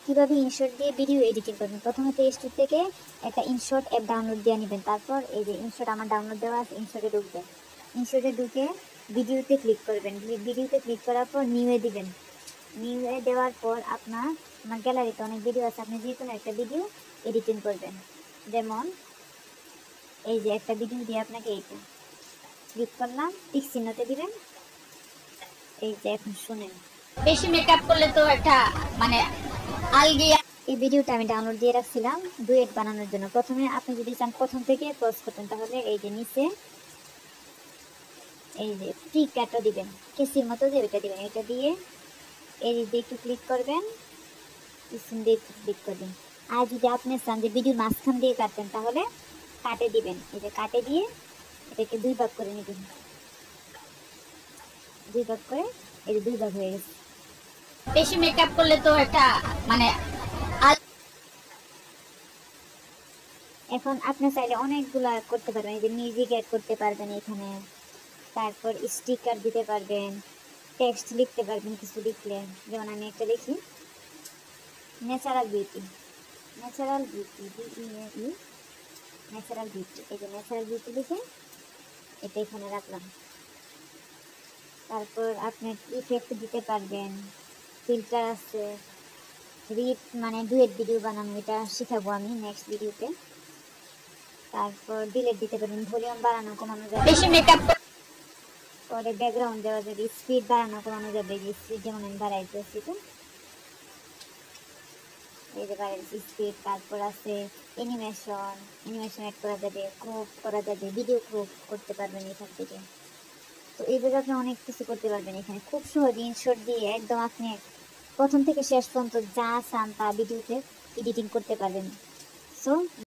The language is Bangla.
কিভাবে ইনশর্ট দিয়ে ভিডিও এডিটিং করবেন। প্রথমে প্লে স্টোর থেকে একটা ইনশর্ট অ্যাপ ডাউনলোড দিয়ে নেবেন। তারপর এই যে ইনশর্ট আমার ডাউনলোড দেওয়া আছে, ইনশর্টে ঢুকবেন। ইনশর্টে ঢুকে ভিডিওতে ক্লিক করবেন। ভিডিওতে ক্লিক করার পর নিউয়ে দিবেন। নিউয়ে দেওয়ার পর আমার গ্যালারিতে অনেক ভিডিও আছে, আপনি যে কোনো একটা ভিডিও এডিটিং করবেন। যেমন এই যে একটা ভিডিও দিয়ে আপনাকে এইটা ক্লিক করলাম, টিক চিহ্নতে দিবেন। এই যে এখন শুনেন। বেশি মেকআপ করলে তো একটা মানে আলগি। এই ভিডিওটা আমি ডাউনলোড দিয়ে রাখছিলাম ডুয়েট বানানোর জন্য। প্রথমে আপনি যদি চান প্রথম থেকে পজ করতেন, তাহলে এই যে নিচে এই যে ফ্রি ক্যাটও দিবেন, কেসির মতো যে ওইটা দিবেন। এটা দিয়ে এই যে একটু ক্লিক করবেন, পিছন দিয়ে একটু ক্লিক করবেন। আর যদি আপনি চান যে ভিডিওর মাঝখান দিয়ে কাটবেন, তাহলে কাটে দিবেন। এই যে কাটে দিয়ে এটাকে দুই ভাগ করে নেবেন। দুই ভাগ করে এই যে দুই ভাগ হয়ে গেছে। বেশি মেকআপ করলে তো একটা মানে এখন আপনি চাইলে অনেকগুলা করতে পারবেন। এই যে মিউজিক অ্যাড করতে পারবেন এখানে, তারপর স্টিকার দিতে পারবেন, টেক্সট লিখতে পারবেন কিছু লিখলে। যেমন আমি একটা লিখি, ন্যাচারাল বিউটি, ন্যাচারাল বিউটি, বিইএই, ন্যাচারাল বিউটি। এই যে ন্যাচারাল বিউটি লিখে এটা এখানে রাখলাম। তারপর আপনি ইফেক্ট দিতে পারবেন, ফিল্টার আছে, রিপ মানে ডুয়েট ভিডিও বানানো, এটা শিখাবো আমি নেক্সট ভিডিওতে। তারপর ডিলেট দিতে পারবেন, ভলিউম বাড়ানো কমানো যাবে। বেশি মেকআপ পরে ব্যাকগ্রাউন্ড দেওয়া যাবে, স্পিড বাড়ানো কমানো যাবে। যে স্পিড যেমন আমি বাড়াইতেছি, তো এই যে বাড়াইছি স্পিড। তারপর আছে অ্যানিমেশন, অ্যানিমেশন অ্যাড করা যাবে, ক্রপ করা যাবে, ভিডিও ক্রপ করতে পারবেন এখান থেকে। তো এইভাবে আপনি অনেক কিছু করতে পারবেন এখানে খুব সহজে ইনশর্ট দিয়ে। একদম আপনি প্রথম থেকে শেষ পর্যন্ত যা চান তা ভিডিওতে এডিটিং করতে পারবেন। সো